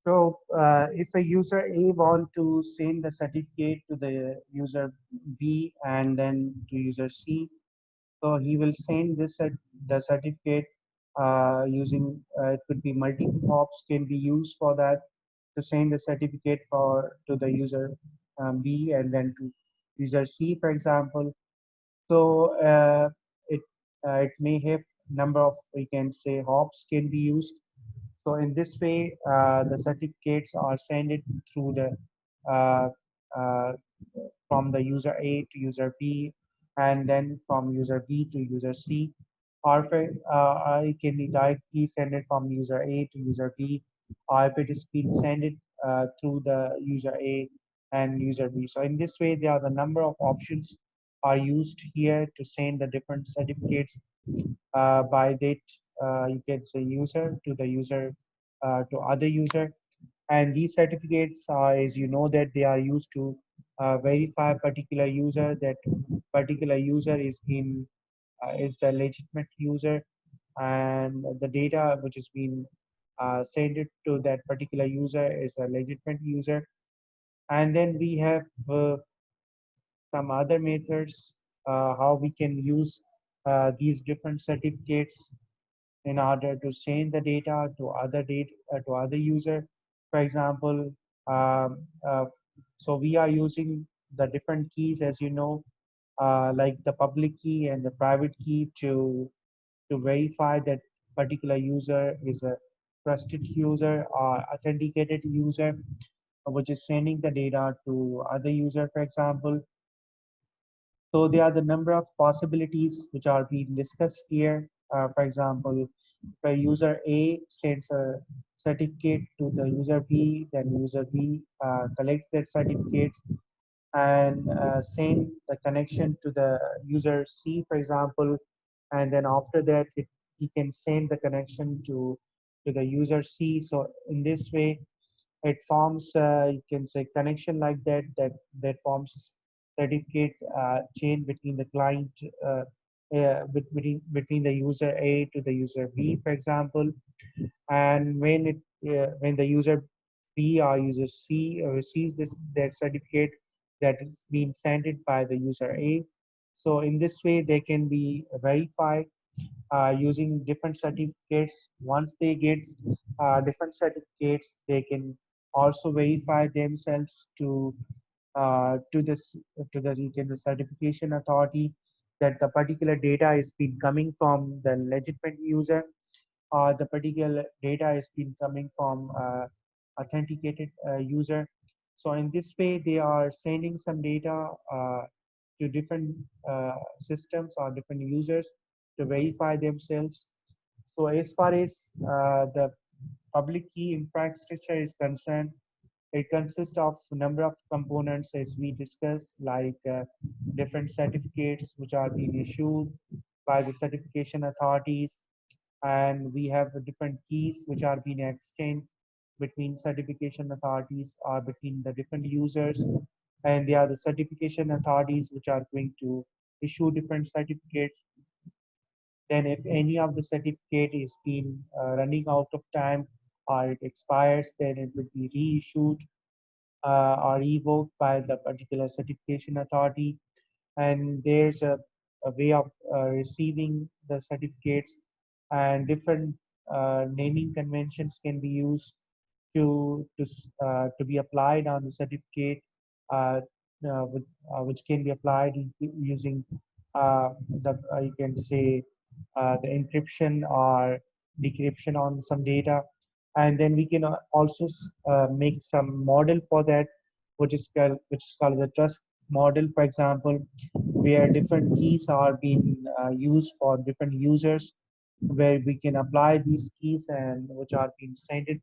So if a user A want to send the certificate to the user B and then to user C, so he will send the certificate using it could be multiple hops can be used for that to send the certificate for to the user B and then to user C, for example. So it it may have number of, we can say, hops can be used. So in this way, the certificates are sent it through the uh, uh, from the user A to user B, and then from user B to user C. Or if I can directly send it from user A to user B, or if it is being sent it through the user A and user B. So in this way, there are the number of options are used here to send the different certificates by that you can say user to the user to other user. And these certificates are, as you know, that they are used to verify particular user, that particular user is the legitimate user, and the data which is being sent it to that particular user is a legitimate user. And then we have some other methods how we can use these different certificates in order to send the data to other user. For example, um, uh, so we are using the different keys, as you know, like the public key and the private key to verify that particular user is a trusted user or authenticated user, which is sending the data to other user, for example. So there are the number of possibilities which are being discussed here. For example, if a user A sends a certificate to the user B, then user B collects that certificate and send the connection to the user C, for example, and then after that, he can send the connection to the user C. So in this way, it forms you can say connection like that forms certificate chain between the client between the user A to the user B, for example. And when the user B or user C receives this that certificate that is being sent it by the user A, so in this way they can be verified using different certificates. Once they get different certificates, they can also verify themselves to this to the you can the certification authority that the particular data is been coming from the legitimate user, or the particular data is been coming from authenticated user. So in this way, they are sending some data to different systems or different users to verify themselves. So as far as the public key infrastructure is concerned, it consists of a number of components as we discussed, like different certificates which are being issued by the certification authorities, and we have the different keys which are being exchanged between certification authorities or between the different users, and they are the certification authorities which are going to issue different certificates. Then if any of the certificate is been running out of time or it expires, then it will be reissued or revoked by the particular certification authority. And there's a way of receiving the certificates, and different naming conventions can be used to be applied on the certificate, uh, which can be applied using the you can say the encryption or decryption on some data. And then we can also make some model for that, which is called the trust model, for example, where different keys are being used for different users, where we can apply these keys and which are being sent it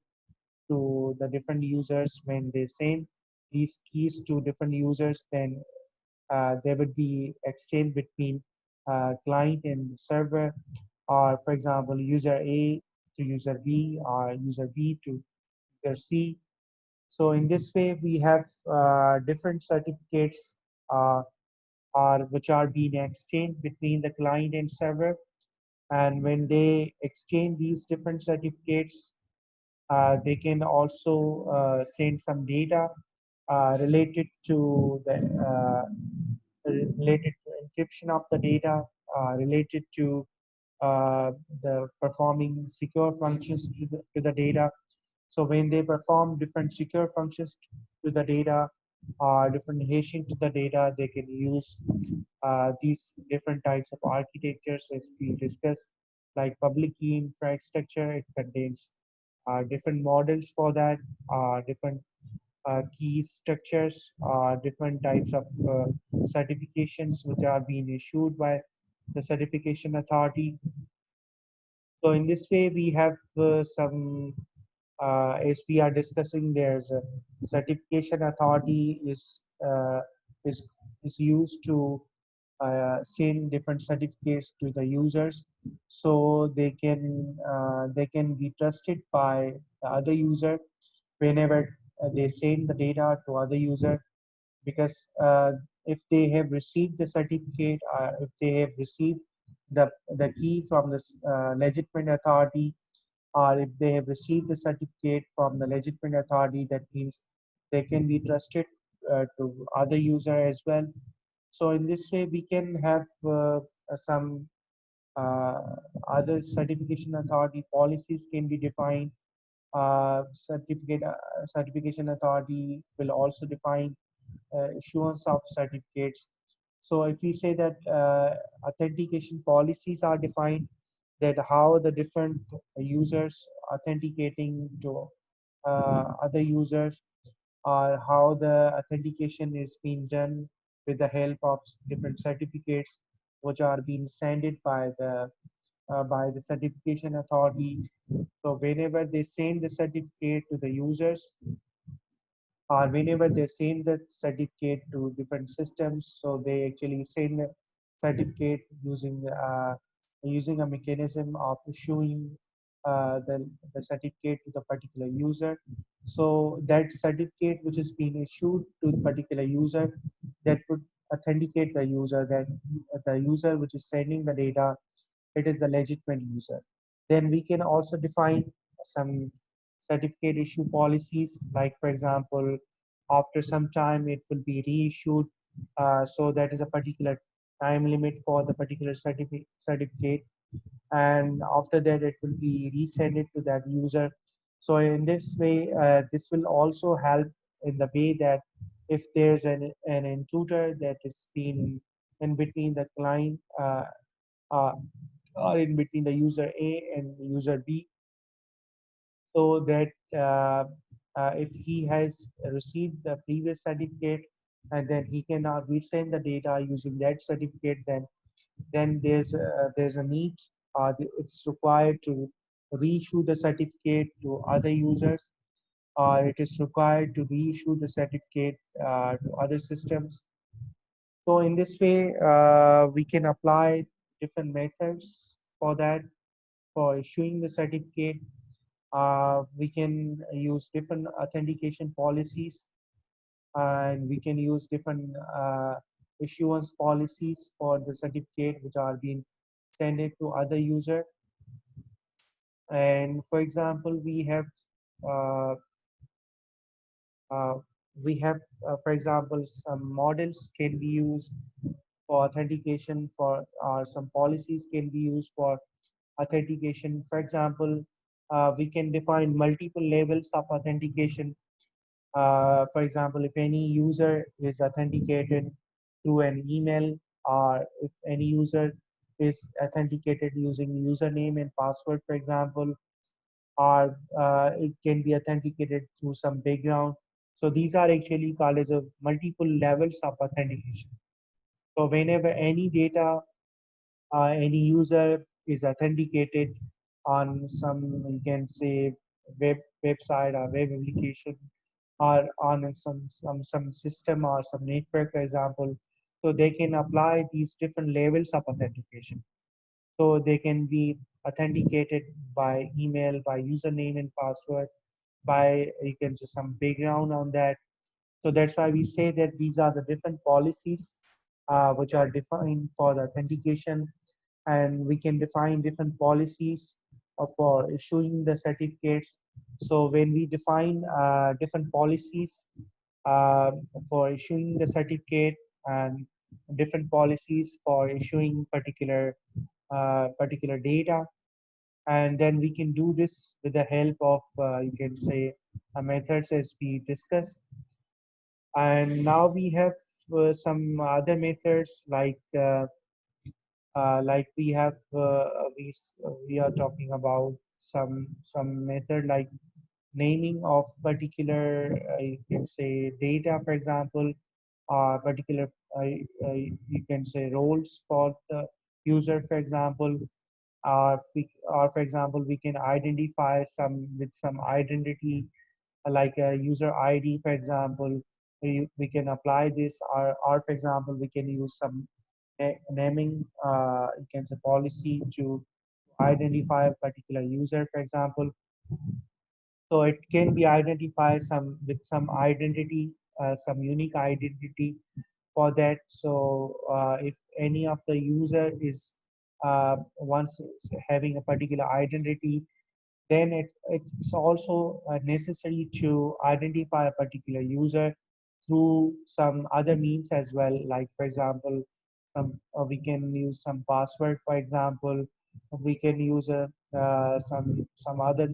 to the different users. When they send these keys to different users, then there would be exchange between client and server, or for example, user A to user B or user B to user C. So in this way, we have different certificates which are being exchanged between the client and server. And when they exchange these different certificates, They can also send some data related to the related to encryption of the data, related to the performing secure functions to the data. So when they perform different secure functions to the data or different hashing to the data, they can use these different types of architectures as we discussed, like public key infrastructure. It contains different models for that, different key structures, different types of certifications which are being issued by the certification authority. So in this way, we have some, as we are discussing, there's a certification authority is is used to send different certificates to the users, so they can be trusted by the other user whenever they send the data to other user, because if they have received the certificate, if they have received the key from the legitimate authority, or if they have received the certificate from the legitimate authority, that means they can be trusted to other user as well. So in this way, we can have some uh, other certification authority policies can be defined. Certification authority will also define issuance of certificates. So if we say that authentication policies are defined, that how the different users authenticating to other users, or how the authentication is being done with the help of different certificates which are being sent by the certification authority. So whenever they send the certificate to the users, or whenever they send the certificate to different systems, so they actually send the certificate using a mechanism of issuing the certificate to the particular user. So that certificate which is being issued to the particular user, that would authenticate the user that the user which is sending the data, it is the legitimate user. Then we can also define some certificate issue policies, like for example, after some time it will be reissued. So that is a particular time limit for the particular certificate, and after that it will be resend it to that user. So in this way, this will also help in the way that if there's an intruder that is been in between the client, uh, or in between the user A and user B, so that if he has received the previous certificate and then he cannot resend the data using that certificate, then there's a need, it's required to reissue the certificate to other users, or it is required to reissue the certificate to other systems. So in this way, we can apply different methods for that, for issuing the certificate. We can use different authentication policies, and we can use different issuance policies for the certificate which are being sent it to other user. And for example, uh, uh, for example, some models can be used for authentication, for some policies can be used for authentication. For example, we can define multiple levels of authentication. For example, if any user is authenticated through an email, or if any user is authenticated using username and password, for example, or it can be authenticated through some background. So these are actually called as a multiple levels of authentication. So whenever any data, any user is authenticated on some, you can say, website or web application, or on some system or some network, for example, so they can apply these different levels of authentication. So they can be authenticated by email, by username and password, by, you can just some background on that. So that's why we say that these are the different policies which are defined for the authentication, and we can define different policies for issuing the certificates. So when we define different policies uh, for issuing the certificate and different policies for issuing particular data, and then we can do this with the help of you can say methods as we discussed. And now we have some other methods like we have we are talking about some method like naming of particular you can say data, for example, particular you can say roles for the user, for example, or for example we can identify some with some identity like a user ID, for example. We can apply this, or for example, we can use some naming, you can say policy to identify a particular user, for example. So it can be identified some with some identity, some unique identity for that. So if any of the user is once having a particular identity, then it's also necessary to identify a particular user through some other means as well. Like for example, we can use some password. For example, we can use some other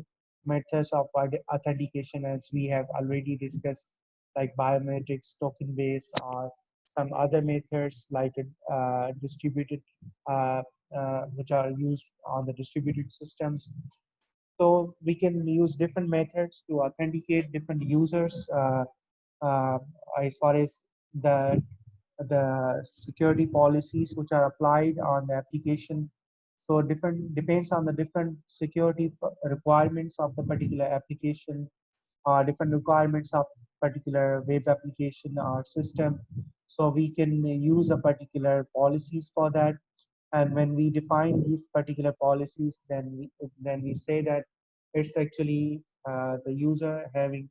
methods of authentication as we have already discussed, like biometrics, token based, or some other methods like distributed, uh, which are used on the distributed systems. So we can use different methods to authenticate different users uh, as far as the security policies which are applied on the application. So different depends on the different security requirements of the particular application, different requirements of particular web application or system. So we can use a particular policies for that. And when we define these particular policies, then we say that it's actually the user having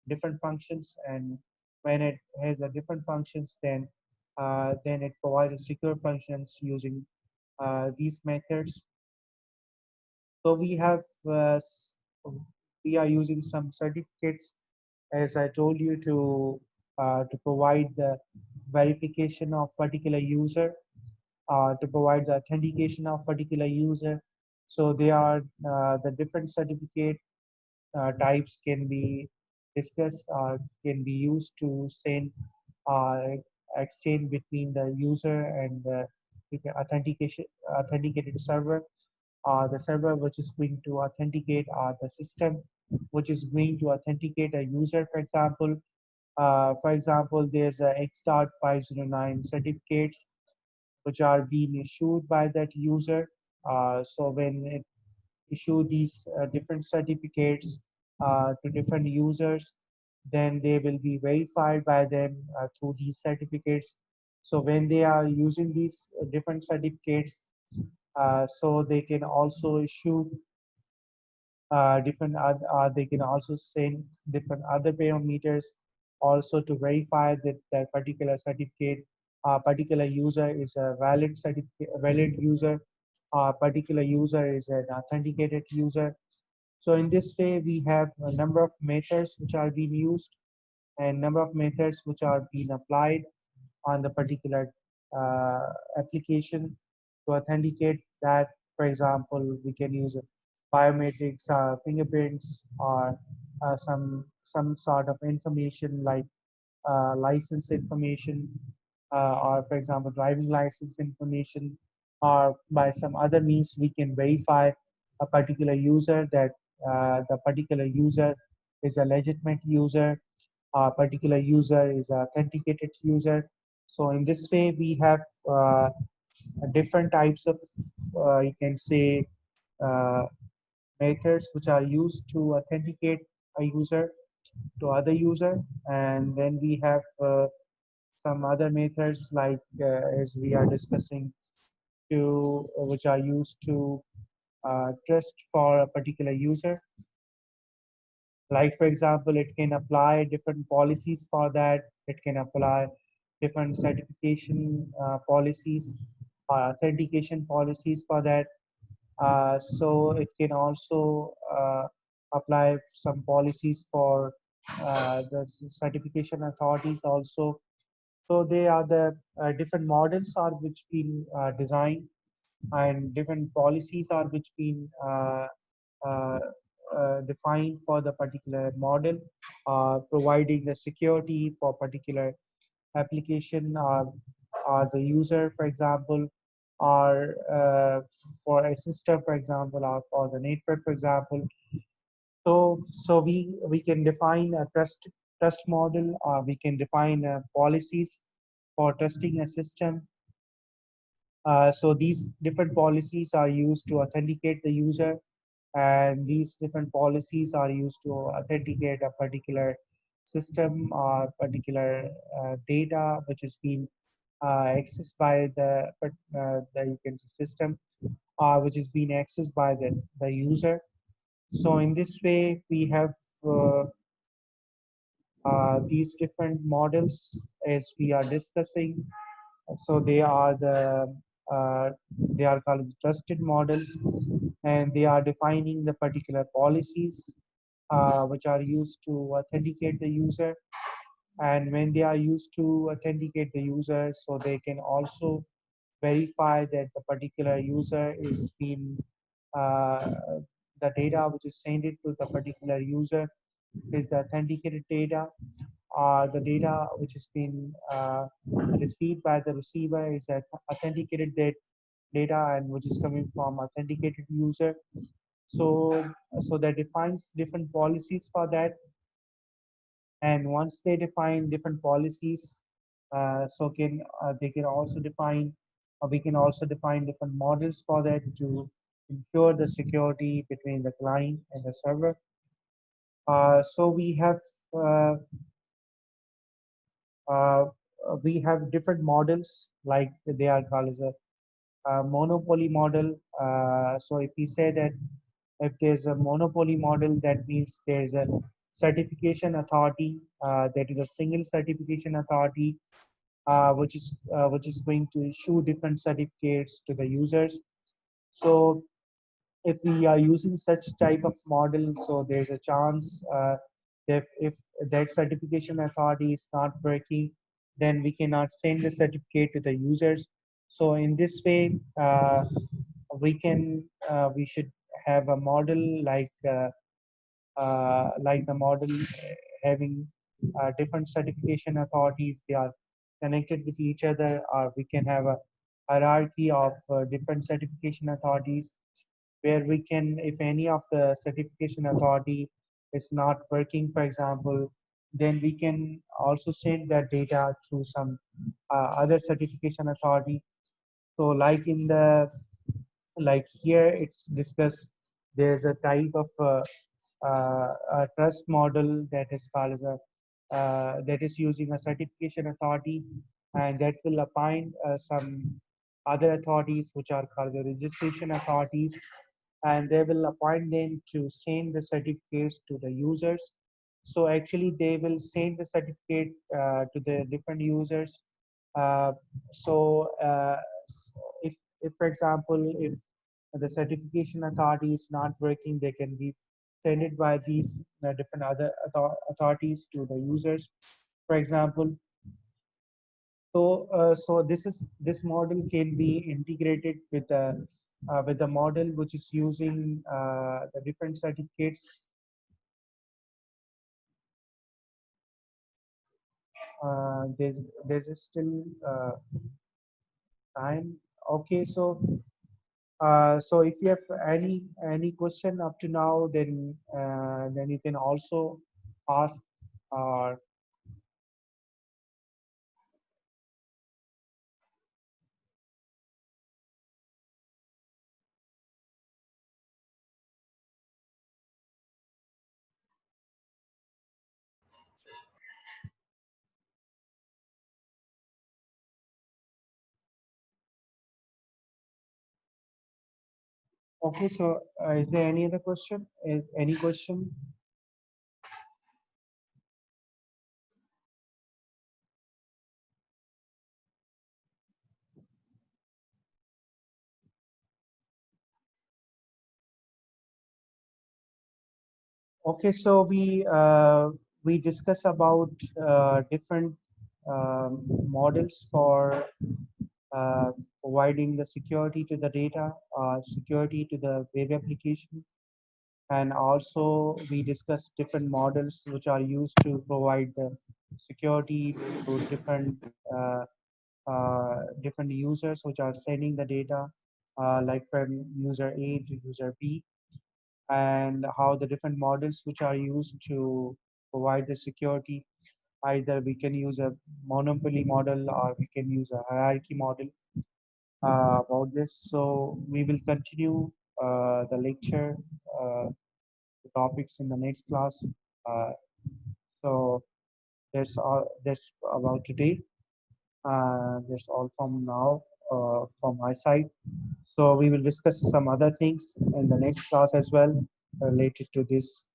different functions, and when it has a different functions, then it provides a secure functions using these methods. So we are using some certificates, as I told you, to provide the verification of particular user, to provide the authentication of particular user. So they are the different certificate types can be discussed or can be used to send uh, exchange between the user and the authenticated server, the server which is going to authenticate, the system which is going to authenticate a user. For example, there's a X.509 certificates which are being issued by that user. So when it issue these different certificates to different users, then they will be verified by them through these certificates. So when they are using these different certificates, so they can also issue they can also send different other parameters also to verify that that particular certificate, particular user is a valid certificate, valid user, particular user is an authenticated user. So in this way, we have a number of methods which are being used and number of methods which are being applied on the particular application to authenticate that. For example, we can use biometrics, fingerprints, or some sort of information like license information, or for example, driving license information, or by some other means we can verify a particular user that the particular user is a legitimate user, a particular user is an authenticated user. So in this way, we have different types of, you can say, uh, methods which are used to authenticate a user to other user. And then we have some other methods like as we are discussing to which are used to trust for a particular user. Like for example, it can apply different policies for that. It can apply different certification policies or authentication policies for that. So it can also apply some policies for the certification authorities also. So they are the different models are which been designed, and different policies are which been uh, defined for the particular model, providing the security for particular application or the user, for example, or for a system, for example, or for the network, for example. So we can define a trust model, we can define policies for trusting a system. So these different policies are used to authenticate the user, and these different policies are used to authenticate a particular system or particular data which has been accessed by the you can say system, which is being accessed by the user. So in this way, we have uh, these different models as we are discussing. So they are called trusted models, and they are defining the particular policies which are used to authenticate the user. And when they are used to authenticate the user, so they can also verify that the particular user is being uh, the data which is sent it to the particular user is the authenticated data, or the data which has been received by the receiver is that authenticated data and which is coming from authenticated user. So so that defines different policies for that. And once they define different policies, so can they can also define, we can also define different models for that to ensure the security between the client and the server. So uh, uh, we have different models, like they are called as a monopoly model. So if we say that if there's a monopoly model, that means there's a certification authority, that is a single certification authority, which is going to issue different certificates to the users. So if we are using such type of model, so there's a chance that if that certification authority is not working, then we cannot send the certificate to the users. So in this way, we should have a model like the model having different certification authorities. They are connected with each other, or we can have a hierarchy of different certification authorities, where we can, if any of the certification authority is not working, for example, then we can also send that data through some other certification authority. So like here it's discussed, there's a type of a trust model that is called as a that is using a certification authority, and that will appoint some other authorities which are called the registration authorities, and they will appoint them to send the certificates to the users. So actually they will send the certificate to the different users. uh, so if for example, if the certification authority is not working, they can be sent it by these different other authorities to the users, for example. So this model can be integrated with the model which is using the different certificates. There's still time. Okay, so if you have any question up to now, then you can also ask. Or okay, so is there any other question? Is any question? Okay, so we discuss about different models for uh, providing the security to the data, security to the web application, and also we discuss different models which are used to provide the security to uh, different users which are sending the data, like from user A to user B, and how the different models which are used to provide the security. Either we can use a monopoly model or we can use a hierarchy model about this. So we will continue the lecture topics in the next class. Uh, so that's about today. That's all from now from my side. So we will discuss some other things in the next class as well related to these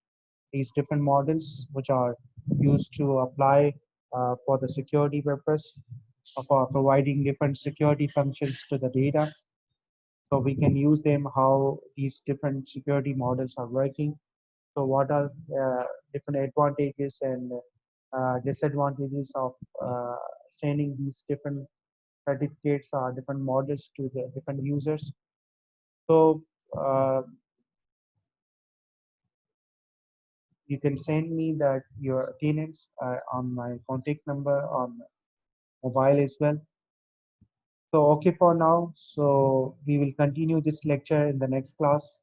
different models which are used to apply for the security purpose for providing different security functions to the data. So we can use them how these different security models are working. So what are different advantages and disadvantages of sending these different certificates or different models to the different users. So uh, you can send me that your attendance on my contact number on mobile as well. So okay for now. So we will continue this lecture in the next class.